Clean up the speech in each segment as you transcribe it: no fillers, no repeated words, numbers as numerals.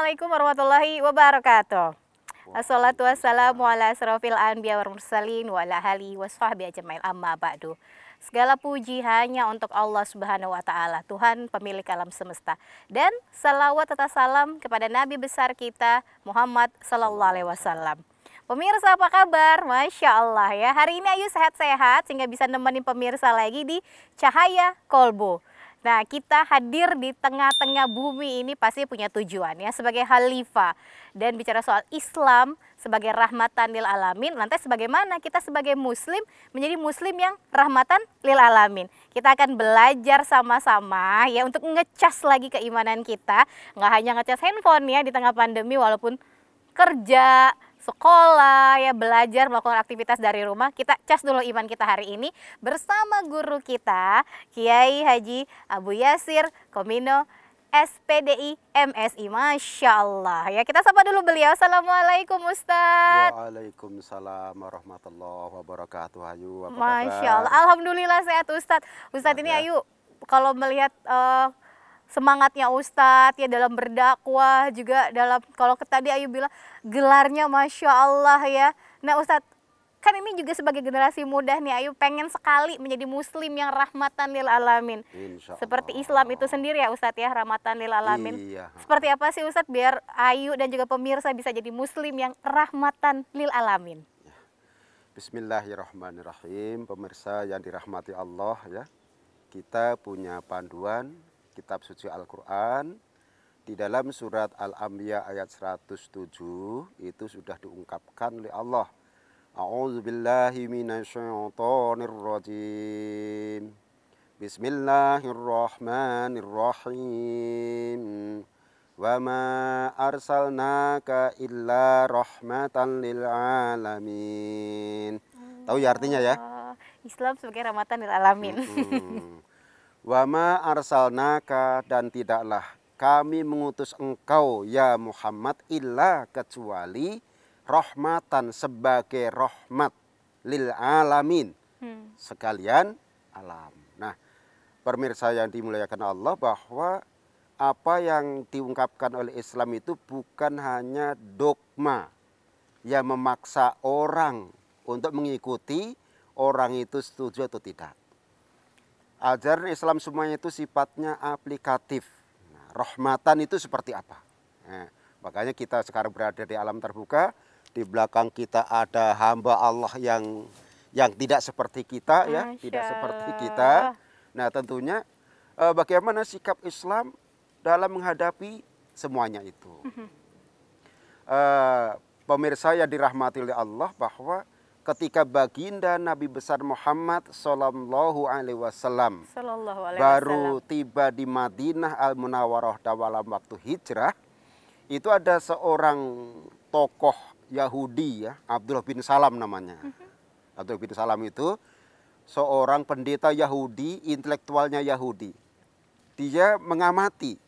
Assalamualaikum warahmatullahi wabarakatuh. Assalatu wassalamu ala asrofil anbiya wal mursalin wa ala alihi washabbihi ajmain, amma ba'du. Segala puji hanya untuk Allah Subhanahu wa taala, Tuhan pemilik alam semesta. Dan salawat serta salam kepada nabi besar kita Muhammad sallallahu alaihi wasallam. Pemirsa apa kabar? Masya Allah ya. Hari ini Ayu sehat-sehat sehingga bisa nemenin pemirsa lagi di Cahaya Kolbu. Nah, kita hadir di tengah-tengah bumi ini pasti punya tujuan ya, sebagai khalifah. Dan bicara soal Islam sebagai rahmatan lil alamin, lantas bagaimana kita sebagai muslim menjadi muslim yang rahmatan lil alamin. Kita akan belajar sama-sama ya untuk ngecas lagi keimanan kita. Nggak hanya ngecas handphone ya di tengah pandemi, walaupun kerja, sekolah, ya belajar, melakukan aktivitas dari rumah, kita cas dulu iman kita hari ini bersama guru kita, Kiai Haji Abu Yasir Komino, SPDI MSI. Masya Allah ya, kita sapa dulu beliau. Assalamualaikum Ustadz. Waalaikumsalam warahmatullahi wabarakatuh. Ayu, apa Masya kabar? Allah, Alhamdulillah sehat Ustadz. Ustadz ini Ayu, kalau melihat semangatnya Ustadz ya dalam berdakwah, juga dalam, kalau tadi Ayu bilang gelarnya Masya Allah ya. Nah Ustadz, kan ini juga sebagai generasi muda nih, Ayu pengen sekali menjadi muslim yang rahmatan lil alamin. Insya Allah. Seperti Islam itu sendiri ya Ustadz ya, rahmatan lil alamin. Iya. Seperti apa sih Ustadz biar Ayu dan juga pemirsa bisa jadi muslim yang rahmatan lil alamin? Bismillahirrahmanirrahim. Pemirsa yang dirahmati Allah ya, kita punya panduan Kitab Suci Al-Quran. Di dalam surat Al-Anbiya ayat 107 itu sudah diungkapkan oleh Allah. A'udzubillahi minasyaitonirrajim. Bismillahirrahmanirrahim. Wa ma arsalnaka illa rahmatan lil alamin. Tahu ya artinya ya? Islam sebagai rahmatan lil alamin. Wa ma arsalnaka, dan tidaklah kami mengutus engkau ya Muhammad illa kecuali rahmatan, sebagai rahmat lil alamin, sekalian alam. Nah, pemirsa yang dimuliakan Allah, bahwa apa yang diungkapkan oleh Islam itu bukan hanya dogma yang memaksa orang untuk mengikuti, orang itu setuju atau tidak. Ajaran Islam semuanya itu sifatnya aplikatif. Nah, rahmatan itu seperti apa? Nah, makanya kita sekarang berada di alam terbuka. Di belakang kita ada hamba Allah yang tidak seperti kita ya, tidak seperti kita. Nah, tentunya bagaimana sikap Islam dalam menghadapi semuanya itu. Pemirsa yang dirahmati oleh Allah, bahwa ketika baginda Nabi besar Muhammad Sallallahu Alaihi Wasallam baru tiba di Madinah Al-Munawwarah dalam waktu hijrah, itu ada seorang tokoh Yahudi ya, Abdullah bin Salam namanya. Abdullah bin Salam itu seorang pendeta Yahudi, intelektualnya Yahudi. Dia mengamati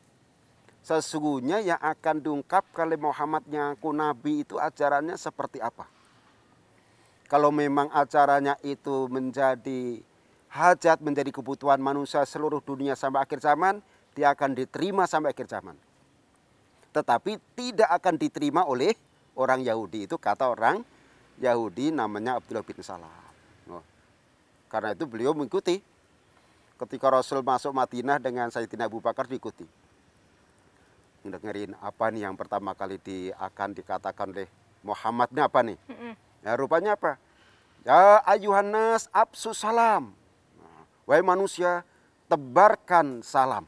sesungguhnya yang akan diungkapkan oleh Muhammad yang aku Nabi itu ajarannya seperti apa. Kalau memang acaranya itu menjadi hajat, menjadi kebutuhan manusia seluruh dunia sampai akhir zaman, dia akan diterima sampai akhir zaman. Tetapi tidak akan diterima oleh orang Yahudi. Itu kata orang Yahudi namanya Abdullah bin Salam. Karena itu beliau mengikuti. Ketika Rasul masuk Madinah dengan Sayyidina Abu Bakar, diikuti. Dengerin apa nih yang pertama kali akan dikatakan oleh Muhammad ini apa nih? Ya, rupanya apa? Ya ayuhan nas absu salam. Nah, wahai manusia, tebarkan salam.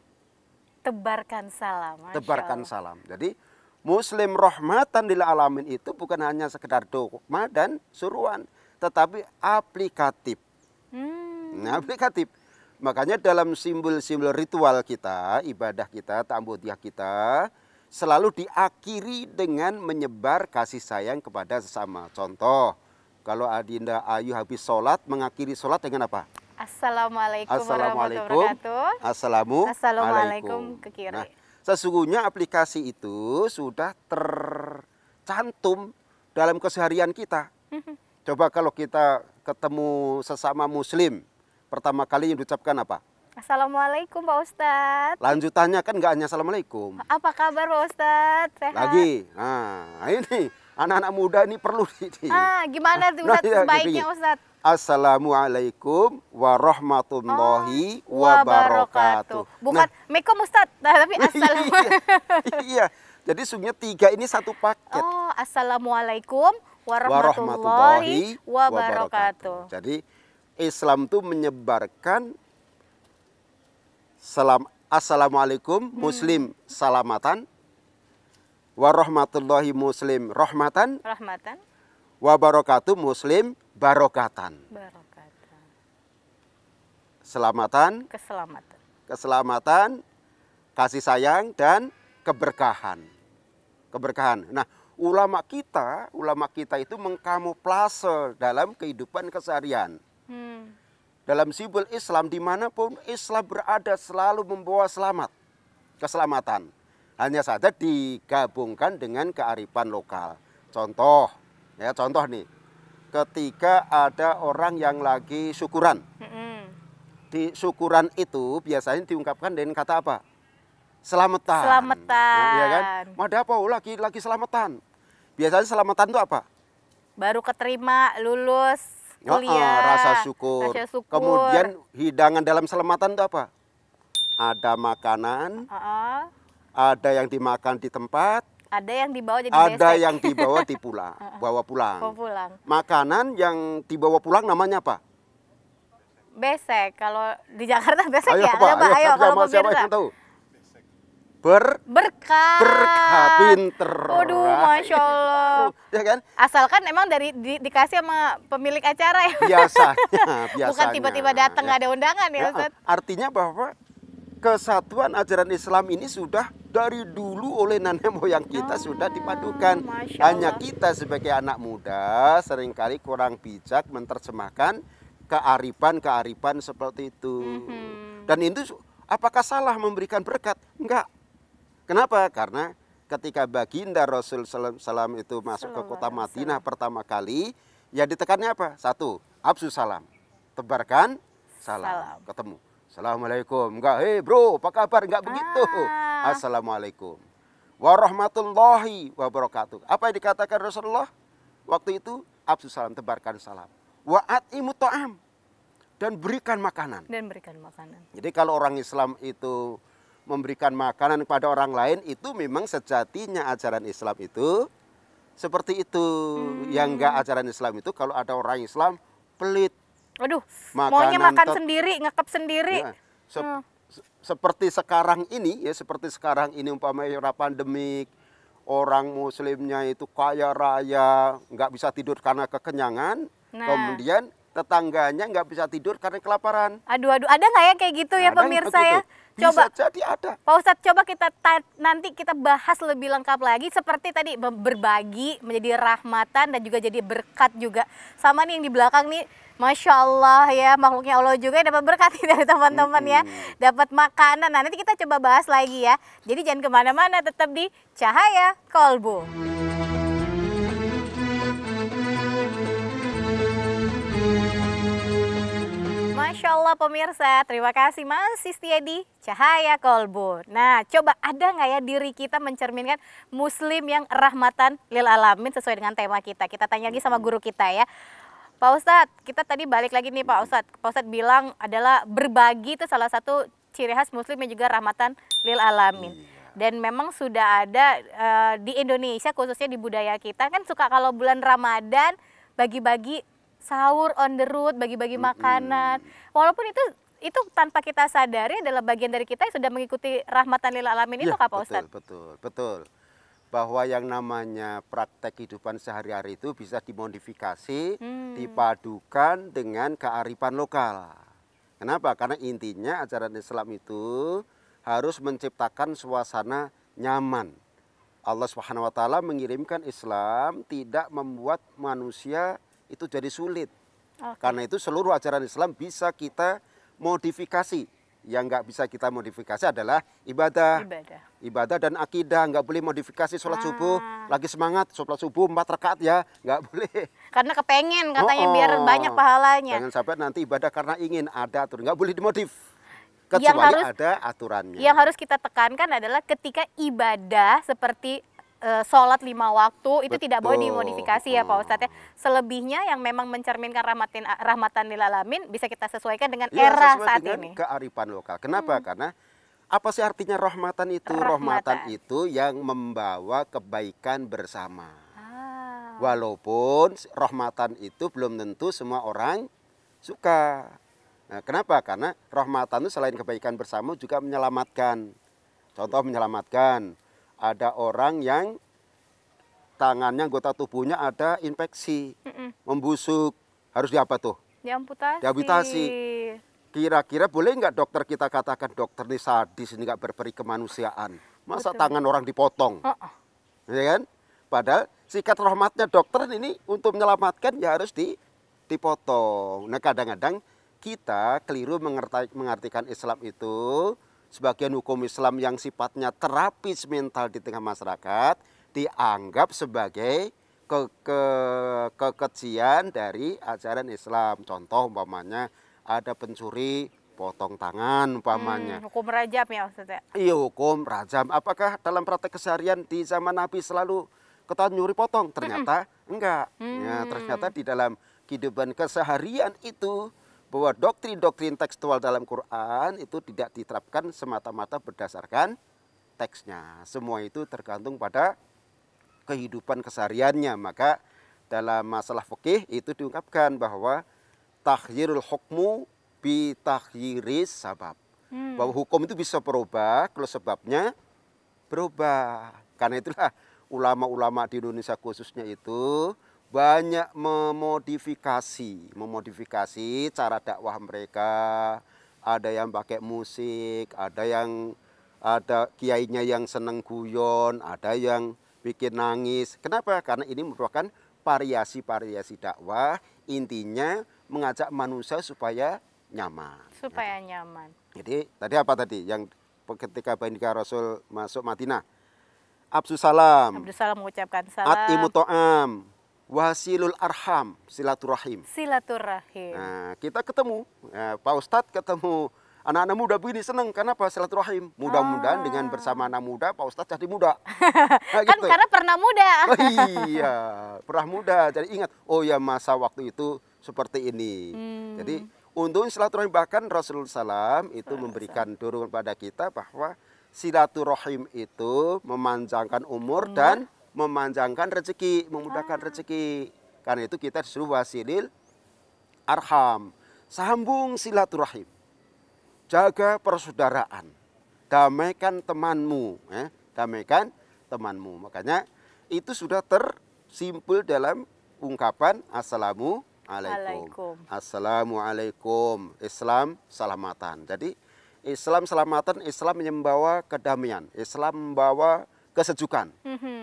Tebarkan salam. Tebarkan salam. Jadi muslim rahmatan lil alamin itu bukan hanya sekedar dogma dan suruhan, tetapi aplikatif. Nah, aplikatif. Makanya dalam simbol-simbol ritual kita, ibadah kita, ta'budiyah kita, selalu diakhiri dengan menyebar kasih sayang kepada sesama. Contoh, kalau Adinda Ayu habis sholat, mengakhiri sholat dengan apa? Assalamualaikum Assalamualaikum. Assalamualaikum ke kiri. Nah, sesungguhnya aplikasi itu sudah tercantum dalam keseharian kita. Coba kalau kita ketemu sesama muslim, pertama kali yang diucapkan apa? Assalamualaikum Pak Ustadz. Lanjutannya kan nggak hanya assalamualaikum. Apa kabar Pak Ustadz? Sehat? Lagi. Nah, ini anak-anak muda ini perlu gimana tuh Ustadz sebaiknya Ustadz? Assalamualaikum warahmatullahi wabarakatuh. Bukan Mekom Ustadz, tapi assalamualaikum. Iya. Jadi sungguhnya 3 ini satu paket. Oh, assalamualaikum warahmatullahi wabarakatuh. Jadi Islam itu menyebarkan assalamualaikum muslim salamatan, warahmatullahi muslim rahmatan, wabarakatuh muslim barokatan. Keselamatan, kasih sayang dan keberkahan. Nah, ulama kita itu mengkamuflase dalam kehidupan keseharian. Dalam simbol Islam dimanapun Islam berada selalu membawa keselamatan. Hanya saja digabungkan dengan kearifan lokal. Contoh nih, ketika ada orang yang lagi syukuran, di syukuran itu biasanya diungkapkan dengan kata apa? Selamatan. Nah, ya kan? Ada apa? Lagi selamatan. Biasanya selamatan itu apa? Baru keterima, lulus kuliah, rasa syukur. Kemudian hidangan dalam selamatan itu apa? Ada makanan, ada yang dimakan di tempat, ada yang dibawa jadi ada besek. yang dibawa bawa pulang. Makanan yang dibawa pulang namanya apa? Besek. Kalau di Jakarta besek ayo, ya. Ayo kalau pemirsa. Siapa yang tahu? Berkah. Pinter. Waduh, Masya Allah. Ya kan? Asalkan emang dikasih sama pemilik acara ya. Biasanya. Bukan tiba-tiba datang nggak ada undangan ya Ustaz. Artinya bahwa kesatuan ajaran Islam ini sudah dari dulu oleh nenek moyang kita sudah dipadukan. Hanya kita sebagai anak muda seringkali kurang bijak menerjemahkan kearifan seperti itu. Dan itu apakah salah memberikan berkat? Enggak. Kenapa? Karena ketika baginda Rasul Salam itu masuk ke kota Madinah pertama kali, ya ditekannya apa? 1, absus salam, tebarkan salam. Ketemu. Assalamualaikum. Enggak, bro, apa kabar? Enggak begitu. Assalamualaikum warahmatullahi wabarakatuh. Apa yang dikatakan Rasulullah waktu itu? Absus salam, tebarkan salam. Wa'at'imu ta'am, dan berikan makanan. Jadi kalau orang Islam itu memberikan makanan kepada orang lain, itu memang sejatinya ajaran Islam itu seperti itu. Yang enggak ajaran Islam itu kalau ada orang Islam pelit. Waduh, maunya makan sendiri, ngekep sendiri. Ya, seperti sekarang ini umpamanya era pandemik, orang muslimnya itu kaya raya, nggak bisa tidur karena kekenyangan, kemudian tetangganya nggak bisa tidur karena kelaparan. Aduh, ada nggak ya kayak gitu ya pemirsa ya? Coba jadi ada. Pak Ustadz, coba nanti kita bahas lebih lengkap lagi seperti tadi berbagi menjadi rahmatan dan juga jadi berkat juga. Sama nih yang di belakang nih, Masya Allah ya, makhluknya Allah juga dapat berkat dari teman-teman ya, dapat makanan. Nah, nanti kita coba bahas lagi ya. Jadi jangan kemana-mana, tetap di Cahaya Kolbu. Masya Allah pemirsa, terima kasih masih setia di Cahaya Kolbu. Nah, coba ada nggak ya diri kita mencerminkan muslim yang rahmatan lil alamin sesuai dengan tema kita. Kita tanya lagi sama guru kita ya. Pak Ustadz, kita tadi balik lagi nih Pak Ustadz. Pak Ustadz bilang adalah berbagi itu salah satu ciri khas muslim yang juga rahmatan lil alamin. Dan memang sudah ada di Indonesia, khususnya di budaya kita, kan suka kalau bulan Ramadan bagi-bagi sahur on the road, bagi-bagi makanan. Walaupun itu tanpa kita sadari adalah bagian dari kita yang sudah mengikuti rahmatan lil alamin itu, Pak Ustadz. Betul. Bahwa yang namanya praktek kehidupan sehari-hari itu bisa dimodifikasi, dipadukan dengan kearifan lokal. Kenapa? Karena intinya ajaran Islam itu harus menciptakan suasana nyaman. Allah Subhanahu wa taala mengirimkan Islam tidak membuat manusia itu jadi sulit. Karena itu seluruh ajaran Islam bisa kita modifikasi. Yang nggak bisa kita modifikasi adalah ibadah dan akidah. Nggak boleh modifikasi sholat subuh, lagi semangat sholat subuh 4 rakaat ya, nggak boleh. Karena kepengen katanya biar banyak pahalanya. Jangan sampai nanti ibadah karena ingin ada atur, nggak boleh dimodif. Kecuali ada aturannya. Yang harus kita tekankan adalah ketika ibadah seperti sholat 5 waktu itu tidak boleh dimodifikasi ya Pak Ustadz ya. Selebihnya yang memang mencerminkan rahmatan lil alamin bisa kita sesuaikan dengan era saat ini. Kearifan lokal. Kenapa? Karena apa sih artinya rahmatan itu? Rahmatan itu yang membawa kebaikan bersama. Walaupun rahmatan itu belum tentu semua orang suka. Nah, kenapa? Karena rahmatan itu selain kebaikan bersama juga menyelamatkan. Contoh menyelamatkan. Ada orang yang tangannya, anggota tubuhnya ada infeksi, membusuk, harus diapa tuh? Diamputasi. Kira-kira boleh nggak dokter kita katakan dokter ini sadis, ini nggak berperi kemanusiaan? Masa tangan orang dipotong? Ya kan? Padahal sikat rahmatnya dokter ini untuk menyelamatkan ya harus dipotong. Nah kadang-kadang kita keliru mengartikan Islam itu. Sebagian hukum Islam yang sifatnya terapis mental di tengah masyarakat dianggap sebagai kekejian dari ajaran Islam. Contoh umpamanya ada pencuri potong tangan umpamanya. Hukum rajam ya Ustaz ya? Iya hukum rajam. Apakah dalam praktek keseharian di zaman Nabi selalu ketahuan nyuri potong? Ternyata enggak. Ya, ternyata di dalam kehidupan keseharian itu bahwa doktrin-doktrin tekstual dalam Quran itu tidak diterapkan semata-mata berdasarkan teksnya. Semua itu tergantung pada kehidupan kesehariannya. Maka dalam masalah fikih itu diungkapkan bahwa takhyirul hukmu bi takhyiris sabab. Bahwa hukum itu bisa berubah kalau sebabnya berubah. Karena itulah ulama-ulama di Indonesia khususnya itu banyak memodifikasi cara dakwah mereka. Ada yang pakai musik, ada kiainya yang seneng guyon, ada yang bikin nangis. Kenapa? Karena ini merupakan variasi-variasi dakwah. Intinya mengajak manusia supaya nyaman. Jadi tadi apa tadi yang ketika baginda Rasul masuk Madinah? Abdus salam mengucapkan salam. At'imu to'am. Wasilul arham, silaturahim. Nah, kita ketemu, Pak Ustadz ketemu anak-anak muda begini seneng. Kenapa? Silaturahim. Mudah-mudahan dengan bersama anak muda, Pak Ustadz jadi muda. Nah, kan gitu. Karena pernah muda. Iya, pernah muda. Jadi ingat, oh ya masa waktu itu seperti ini. Jadi untuk silaturahim bahkan Rasulullah SAW itu memberikan dorongan pada kita bahwa silaturahim itu memanjangkan umur dan memanjangkan rezeki, memudahkan rezeki. Karena itu kita disuruh wasilil arham, sambung silaturahim, jaga persaudaraan, damaikan temanmu, damaikan temanmu. Makanya itu sudah tersimpul dalam ungkapan assalamualaikum. Assalamualaikum, Islam selamatan. Jadi Islam selamatan, Islam yang membawa kedamaian, Islam membawa kesejukan,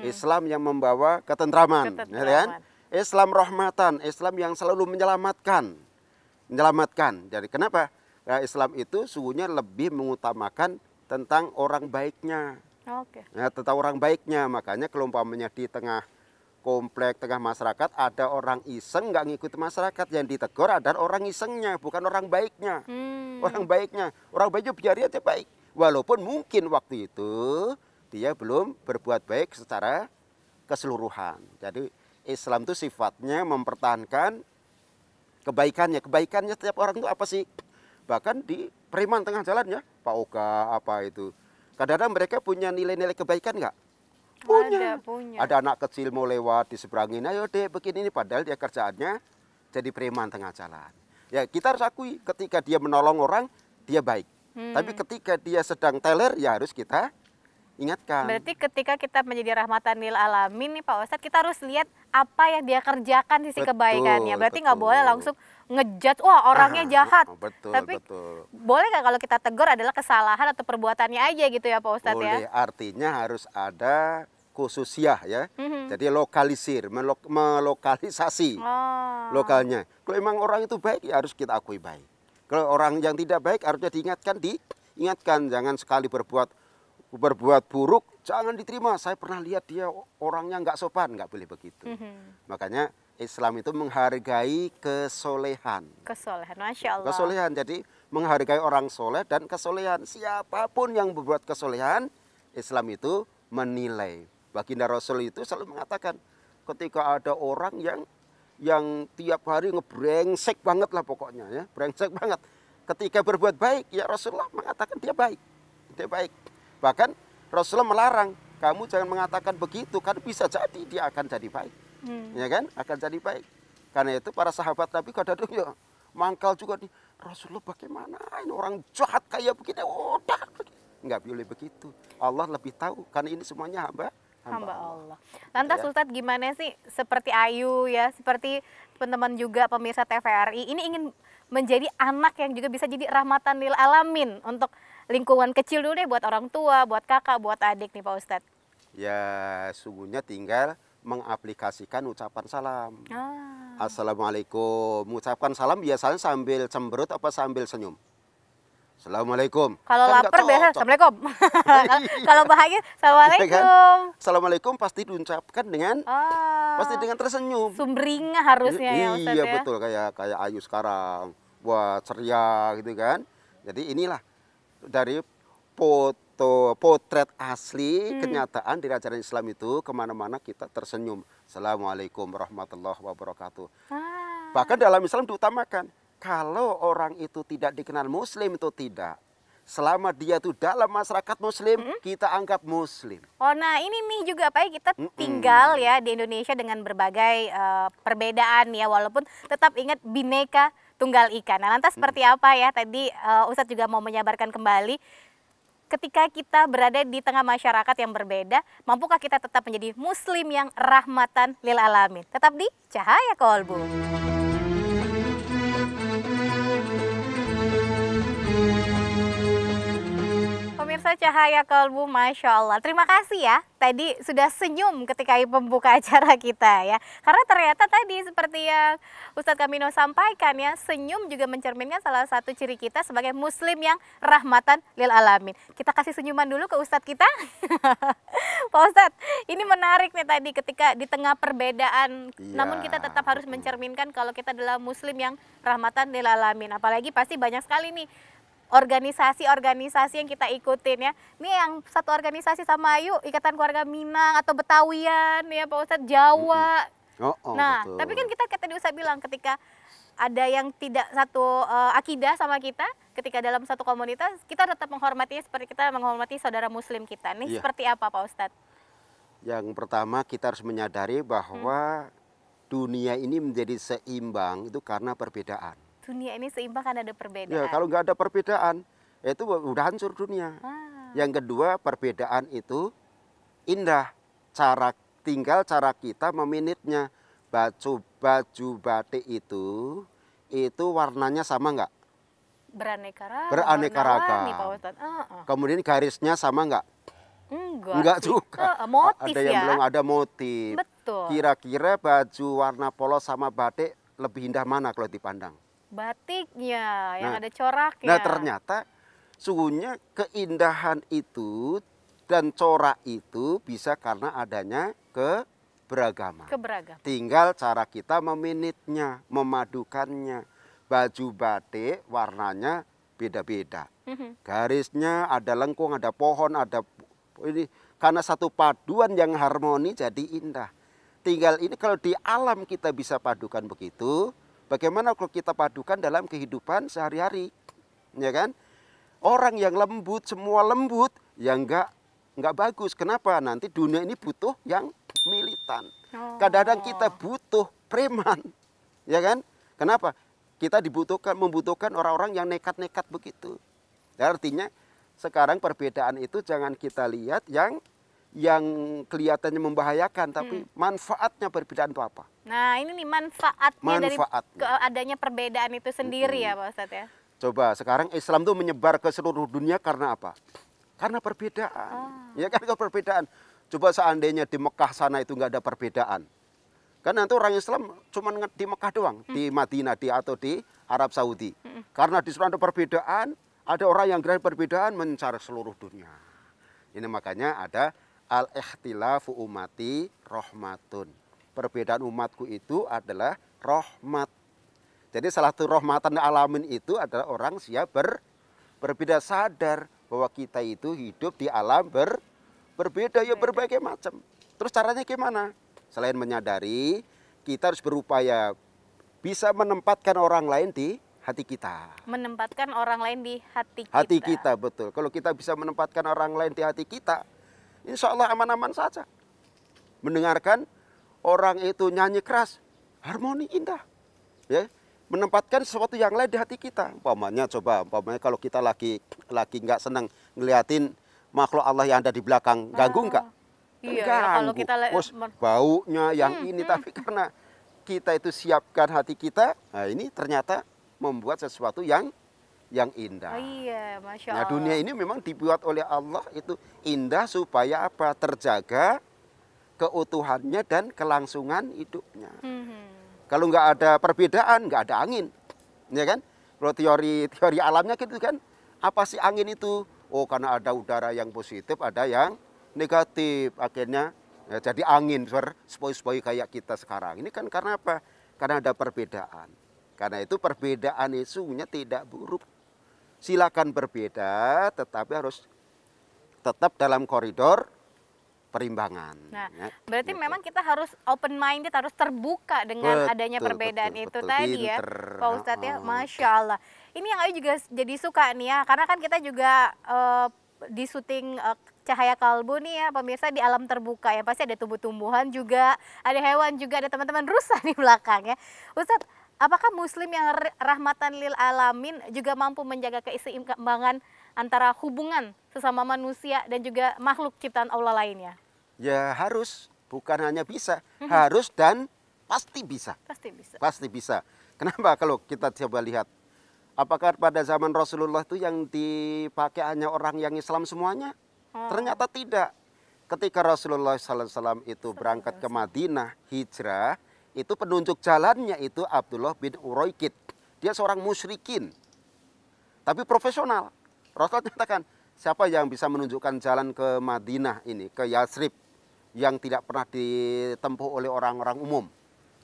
Islam yang membawa ketentraman, ya kan? Islam rahmatan, Islam yang selalu menyelamatkan. Jadi kenapa? Ya, Islam itu sungguhnya lebih mengutamakan tentang orang baiknya. Ya, tentang orang baiknya. Makanya kalau umpamanya di tengah komplek, tengah masyarakat ada orang iseng nggak ngikut masyarakat, yang ditegur adalah orang isengnya, bukan orang baiknya. Orang baiknya biar aja baik. Walaupun mungkin waktu itu dia belum berbuat baik secara keseluruhan. Jadi Islam itu sifatnya mempertahankan kebaikannya. Kebaikannya setiap orang itu apa sih? Bahkan di preman tengah jalan ya, Pak Oka apa itu. Kadang-kadang mereka punya nilai-nilai kebaikan nggak? Punya. Ada anak kecil mau lewat di seberangin, ayo deh begini ini. Padahal dia kerjaannya jadi preman tengah jalan. Ya kita harus akui ketika dia menolong orang, dia baik. Tapi ketika dia sedang teler, ya harus kita ingatkan. Berarti ketika kita menjadi rahmatan lil alamin nih Pak Ustadz, kita harus lihat apa yang dia kerjakan sisi kebaikannya. Berarti nggak boleh langsung ngejudge, wah orangnya jahat. Tapi boleh nggak kalau kita tegur adalah kesalahan atau perbuatannya aja gitu ya Pak Ustadz ya? Boleh, artinya harus ada khususiyah ya. Jadi lokalisir, melokalisasi lokalnya. Kalau emang orang itu baik ya harus kita akui baik. Kalau orang yang tidak baik harusnya diingatkan, jangan sekali berbuat buruk, jangan diterima. Saya pernah lihat dia orangnya nggak sopan, nggak boleh begitu. Makanya Islam itu menghargai kesolehan. Masya Allah. Kesolehan, jadi menghargai orang soleh dan kesolehan. Siapapun yang berbuat kesolehan, Islam itu menilai. Baginda Rasul itu selalu mengatakan, ketika ada orang yang tiap hari ngebrengsek banget lah pokoknya ya, brengsek banget. Ketika berbuat baik, ya Rasulullah mengatakan dia baik. Dia baik. Bahkan Rasulullah melarang, kamu jangan mengatakan begitu, karena bisa jadi dia akan jadi baik. Ya kan? Akan jadi baik. Karena itu para sahabat Nabi kadang-kadang ya mangkal juga nih, Rasulullah bagaimana ini orang jahat kayak begini, udah. Enggak boleh begitu. Allah lebih tahu, karena ini semuanya hamba Allah. Lantas ya. Ustadz gimana sih seperti Ayu ya, seperti teman-teman juga pemirsa TVRI, ini ingin menjadi anak yang juga bisa jadi rahmatan lil alamin untuk lingkungan kecil dulu deh, buat orang tua, buat kakak, buat adik nih Pak Ustadz. Ya sungguhnya tinggal mengaplikasikan ucapan salam. Assalamualaikum. Mengucapkan salam biasanya sambil cemberut apa sambil senyum? Assalamualaikum. Kalau kan lapar biasa Assalamualaikum. Kalau bahagia Assalamualaikum. Assalamualaikum pasti diucapkan dengan pasti dengan tersenyum. Sumringah harusnya ya Ustadz. Iya betul, kayak Ayu sekarang. Wah ceria gitu kan. Jadi inilah dari potret asli kenyataan di ajaran Islam itu, kemana-mana kita tersenyum. Assalamualaikum warahmatullahi wabarakatuh. Bahkan dalam Islam diutamakan, kalau orang itu tidak dikenal Muslim itu tidak. Selama dia itu dalam masyarakat Muslim, kita anggap Muslim. Oh, nah ini nih juga Pak, kita tinggal ya di Indonesia dengan berbagai perbedaan ya, walaupun tetap ingat Bhinneka Tunggal Ika. Nah lantas seperti apa ya, tadi Ustadz juga mau menyabarkan kembali, ketika kita berada di tengah masyarakat yang berbeda, mampukah kita tetap menjadi Muslim yang rahmatan lil alamin? Tetap di Cahaya Kolbu. Pemirsa Cahaya Kolbu, Masya Allah. Terima kasih ya, tadi sudah senyum ketika pembuka acara kita ya. Karena ternyata tadi seperti yang Ustadz Kamino sampaikan ya, senyum juga mencerminkan salah satu ciri kita sebagai Muslim yang rahmatan lil alamin. Kita kasih senyuman dulu ke Ustadz kita. Pak Ustadz, ini menarik nih tadi ketika di tengah perbedaan, namun kita tetap harus mencerminkan kalau kita adalah Muslim yang rahmatan lil alamin. Apalagi pasti banyak sekali nih organisasi-organisasi yang kita ikutin ya. Ini yang satu organisasi sama Ayu, Ikatan Keluarga Minang atau Betawian ya Pak Ustadz, Jawa. Nah, betul. Tapi kan kita tadi Ustadz bilang, ketika ada yang tidak satu akidah sama kita, ketika dalam satu komunitas, kita tetap menghormatinya seperti kita menghormati saudara Muslim kita. Ini seperti apa Pak Ustadz? Yang pertama kita harus menyadari bahwa dunia ini menjadi seimbang itu karena perbedaan. Dunia ini seimbang kan ada perbedaan. Ya, kalau nggak ada perbedaan, itu udah hancur dunia. Yang kedua, perbedaan itu indah. Tinggal cara kita meminitnya. Baju batik itu warnanya sama nggak? Beraneka ragam. Kemudian garisnya sama nggak? Enggak juga. Motif ada yang belum ada motif. Betul. Kira-kira baju warna polos sama batik lebih indah mana kalau dipandang? Batiknya yang ada coraknya. Nah ternyata sungguhnya keindahan itu dan corak itu bisa karena adanya keberagaman. Tinggal cara kita meminitnya, memadukannya. Baju batik warnanya beda-beda. Garisnya ada lengkung, ada pohon, ada ini, karena satu paduan yang harmoni jadi indah. Tinggal ini kalau di alam kita bisa padukan begitu, bagaimana kalau kita padukan dalam kehidupan sehari-hari, ya kan? Orang yang lembut, semua lembut, ya enggak bagus. Kenapa? Nanti dunia ini butuh yang militan. Kadang-kadang kita butuh preman, ya kan? Kenapa? Kita membutuhkan orang-orang yang nekat-nekat begitu. Artinya sekarang perbedaan itu jangan kita lihat yang kelihatannya membahayakan, tapi manfaatnya perbedaan itu apa? Nah ini nih manfaatnya dari adanya perbedaan itu sendiri ya Pak Ustadz ya. Coba sekarang Islam itu menyebar ke seluruh dunia karena apa? Karena perbedaan. Ya kan, kalau perbedaan. Coba seandainya di Mekah sana itu nggak ada perbedaan. Kan nanti orang Islam cuma di Mekah doang, di Madinah atau di Arab Saudi. Karena di sana ada perbedaan, ada orang yang gerak perbedaan mencar seluruh dunia. Ini makanya ada al-ikhtilafu ummati rahmatun. Perbedaan umatku itu adalah rahmat. Jadi salah satu rahmatan alamin itu adalah orang siap berbeda, sadar bahwa kita itu hidup di alam berbeda ya berbagai macam. Terus caranya gimana? Selain menyadari, kita harus berupaya bisa menempatkan orang lain di hati kita. Menempatkan orang lain di hati kita. Hati kita, betul. Kalau kita bisa menempatkan orang lain di hati kita, insya Allah aman-aman saja. Mendengarkan orang itu nyanyi keras, harmoni indah. Ya, menempatkan sesuatu yang lain di hati kita. Umpamanya kalau kita lagi nggak senang ngeliatin makhluk Allah yang ada di belakang, ganggu nggak? Iya, kalau kita baunya yang ini, tapi karena kita itu siapkan hati kita, nah ini ternyata membuat sesuatu yang indah. Iya, Masya Nah, Allah. dunia ini memang dibuat oleh Allah itu indah supaya apa? Terjaga keutuhannya dan kelangsungan hidupnya. Kalau nggak ada perbedaan, nggak ada angin, ya kan? Kalau teori alamnya gitu kan, apa sih angin itu? Oh, karena ada udara yang positif, ada yang negatif, akhirnya ya, jadi angin sepoi-sepoi kayak kita sekarang. Ini kan karena apa? Karena ada perbedaan. Karena itu perbedaan isunya tidak buruk. Silakan berbeda, tetapi harus tetap dalam koridor perimbangan. Nah, ya, berarti gitu. memang kita harus open minded, harus terbuka dengan adanya perbedaan itu tadi ya, Pak Ustadz ya. Masya Allah. Ini yang Ayu juga jadi suka nih ya, karena kan kita juga di syuting Cahaya Kalbu nih ya, pemirsa, di alam terbuka ya, pasti ada tumbuh-tumbuhan juga, ada hewan juga, ada teman-teman rusa di belakang ya. Ustadz, apakah muslim yang rahmatan lil alamin juga mampu menjaga keseimbangan antara hubungan sesama manusia dan juga makhluk ciptaan Allah lainnya? Ya harus, bukan hanya bisa, harus dan pasti bisa. Pasti bisa. Pasti bisa. Kenapa? Kalau kita coba lihat, apakah pada zaman Rasulullah itu yang dipakai hanya orang yang Islam semuanya? Ternyata tidak. Ketika Rasulullah SAW itu berangkat ke Madinah, hijrah, itu penunjuk jalannya itu Abdullah bin Uraikid. Dia seorang musyrikin, tapi profesional. Rasul katakan, siapa yang bisa menunjukkan jalan ke Madinah ini, ke Yasrib, yang tidak pernah ditempuh oleh orang-orang umum?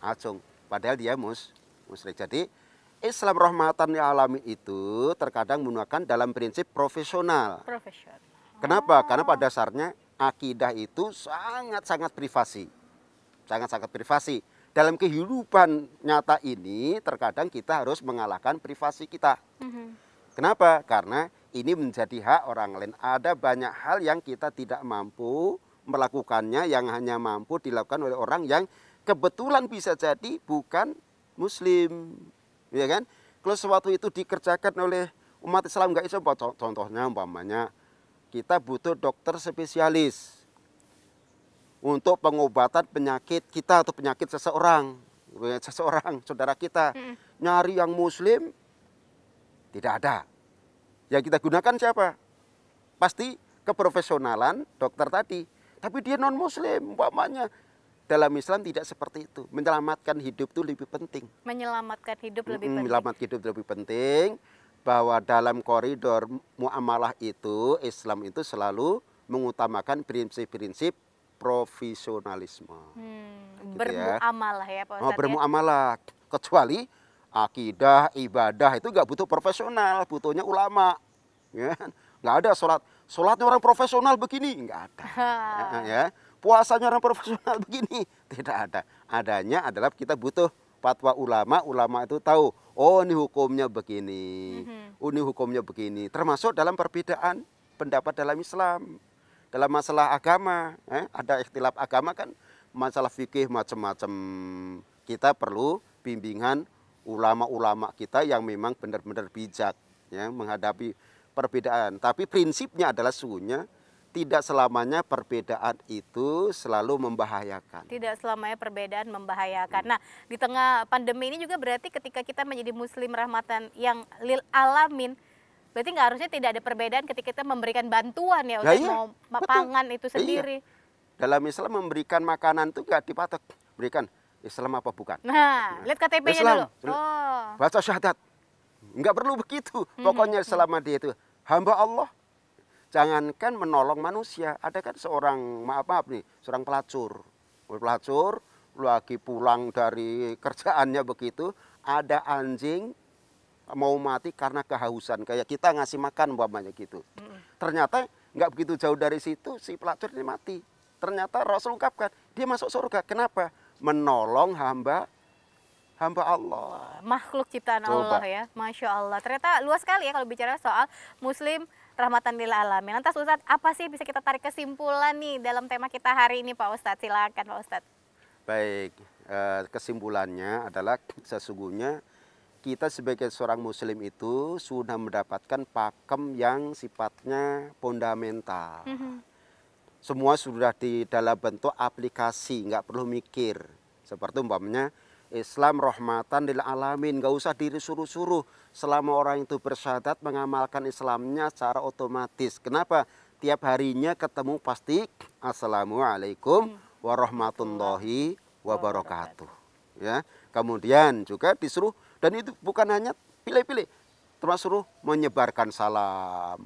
Acung. Padahal dia musyrik. Jadi Islam rahmatan lil alamin itu terkadang menggunakan dalam prinsip profesional. Kenapa? Karena pada dasarnya akidah itu sangat-sangat privasi. Sangat-sangat privasi. Dalam kehidupan nyata ini terkadang kita harus mengalahkan privasi kita. Kenapa? Karena ini menjadi hak orang lain. Ada banyak hal yang kita tidak mampu melakukannya, yang hanya mampu dilakukan oleh orang yang kebetulan bisa jadi bukan muslim. Ya kan? Kalau sesuatu itu dikerjakan oleh umat Islam nggak bisa. Contohnya umpamanya kita butuh dokter spesialis untuk pengobatan penyakit kita atau penyakit seseorang, saudara kita. Nyari yang muslim tidak ada. Yang kita gunakan siapa? Pasti keprofesionalan dokter tadi. Tapi dia non muslim, umpamanya. Dalam Islam tidak seperti itu. Menyelamatkan hidup itu lebih penting. Menyelamatkan hidup lebih penting. Menyelamatkan hidup lebih penting. Bahwa dalam koridor muamalah itu, Islam itu selalu mengutamakan prinsip-prinsip profesionalisme. Gitu bermuamalah ya Pak Ustadz. Bermuamalah. Kecuali akidah, ibadah itu nggak butuh profesional, butuhnya ulama. Ya. Nggak ada sholatnya orang profesional begini, nggak ada. Ya. Puasanya orang profesional begini, tidak ada. Adanya adalah kita butuh fatwa ulama. Ulama itu tahu, oh ini hukumnya begini, ini hukumnya begini. Termasuk dalam perbedaan pendapat dalam Islam, dalam masalah agama. Ada ikhtilaf agama kan, masalah fikih macam-macam. Kita perlu bimbingan ulama-ulama kita yang memang benar-benar bijak ya, menghadapi perbedaan. Tapi prinsipnya adalah sesungguhnya tidak selamanya perbedaan itu selalu membahayakan. Tidak selamanya perbedaan membahayakan. Nah, di tengah pandemi ini juga berarti ketika kita menjadi muslim rahmatan yang lil alamin, berarti nggak harusnya tidak ada perbedaan ketika kita memberikan bantuan ya untuk mau pangan itu sendiri. Dalam Islam memberikan makanan itu nggak dipatok. Berikan Islam apa bukan? Nah, lihat KTP-nya dulu. Baca syahadat. Nggak perlu begitu. Pokoknya selama dia itu hamba Allah. Jangankan menolong manusia, ada kan seorang seorang pelacur lagi pulang dari kerjaannya begitu, ada anjing mau mati karena kehausan, kayak kita ngasih makan umpamanya gitu. Ternyata nggak begitu jauh dari situ si pelacur ini mati. Ternyata Rasul ungkapkan dia masuk surga. Kenapa? Menolong hamba Allah. Makhluk ciptaan Allah ya, Masya Allah. Ternyata luas sekali ya kalau bicara soal Muslim rahmatan lil alamin. Lantas Ustadz, apa sih bisa kita tarik kesimpulan nih dalam tema kita hari ini Pak Ustadz? Silakan Pak Ustadz. Baik, kesimpulannya adalah sesungguhnya kita sebagai seorang Muslim itu sudah mendapatkan pakem yang sifatnya fundamental. Semua sudah di dalam bentuk aplikasi, nggak perlu mikir. Seperti umpamanya Islam rahmatan lil alamin, nggak usah disuruh-suruh. Selama orang itu bersyahadat mengamalkan Islamnya secara otomatis. Kenapa? Tiap harinya ketemu pasti Assalamualaikum warahmatullahi wabarakatuh. Ya, kemudian juga disuruh, dan itu bukan hanya pilih-pilih, termasuk suruh menyebarkan salam,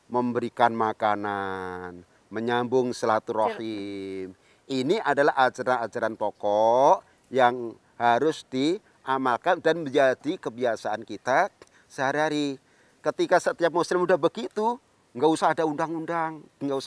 memberikan makanan, menyambung silaturahim. Ini adalah ajaran-ajaran pokok yang harus diamalkan dan menjadi kebiasaan kita sehari-hari. Ketika setiap Muslim udah begitu, nggak usah ada undang-undang, nggak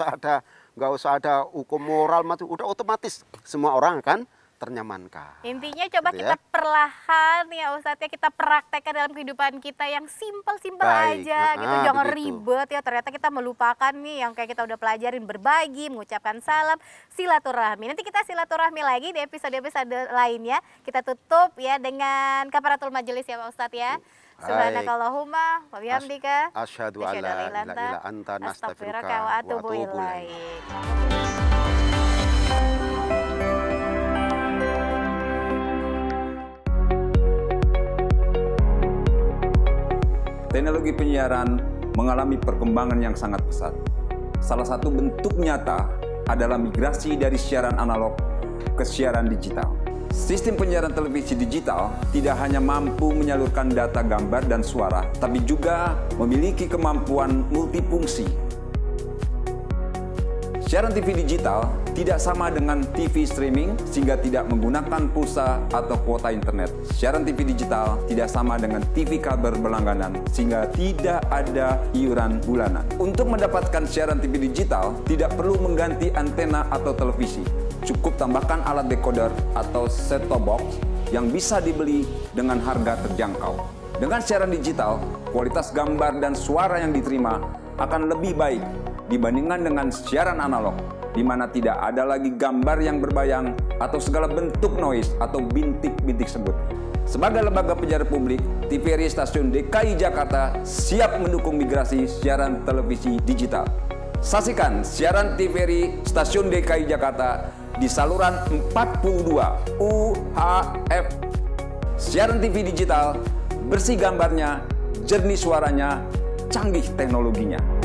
usah ada hukum moral, udah otomatis semua orang akan ternyamankan. Intinya coba kita perlahan ya Ustadz ya, kita praktekkan dalam kehidupan kita yang simpel-simpel aja gitu, jangan ribet ya. Ternyata kita melupakan nih yang kayak kita udah pelajarin, berbagi, mengucapkan salam, silaturahmi. Nanti kita silaturahmi lagi di episode-episode lainnya. Kita tutup ya dengan kafaratul majelis ya Pak Ustadz ya. Subhanakallahumma wa bihamdika asyhadu an la ilaha illa anta astaghfiruka wa atubu ilaik. Teknologi penyiaran mengalami perkembangan yang sangat pesat. Salah satu bentuk nyata adalah migrasi dari siaran analog ke siaran digital. Sistem penyiaran televisi digital tidak hanya mampu menyalurkan data gambar dan suara, tapi juga memiliki kemampuan multifungsi. Siaran TV digital tidak sama dengan TV streaming sehingga tidak menggunakan pulsa atau kuota internet. Siaran TV digital tidak sama dengan TV kabel berlangganan sehingga tidak ada iuran bulanan. Untuk mendapatkan siaran TV digital tidak perlu mengganti antena atau televisi. Cukup tambahkan alat decoder atau set-top box yang bisa dibeli dengan harga terjangkau. Dengan siaran digital, kualitas gambar dan suara yang diterima akan lebih baik dibandingkan dengan siaran analog, di mana tidak ada lagi gambar yang berbayang atau segala bentuk noise atau bintik-bintik sebut. Sebagai lembaga penyiaran publik, TVRI Stasiun DKI Jakarta siap mendukung migrasi siaran televisi digital. Saksikan siaran TVRI Stasiun DKI Jakarta di saluran 42 UHF. Siaran TV digital, bersih gambarnya, jernih suaranya, canggih teknologinya.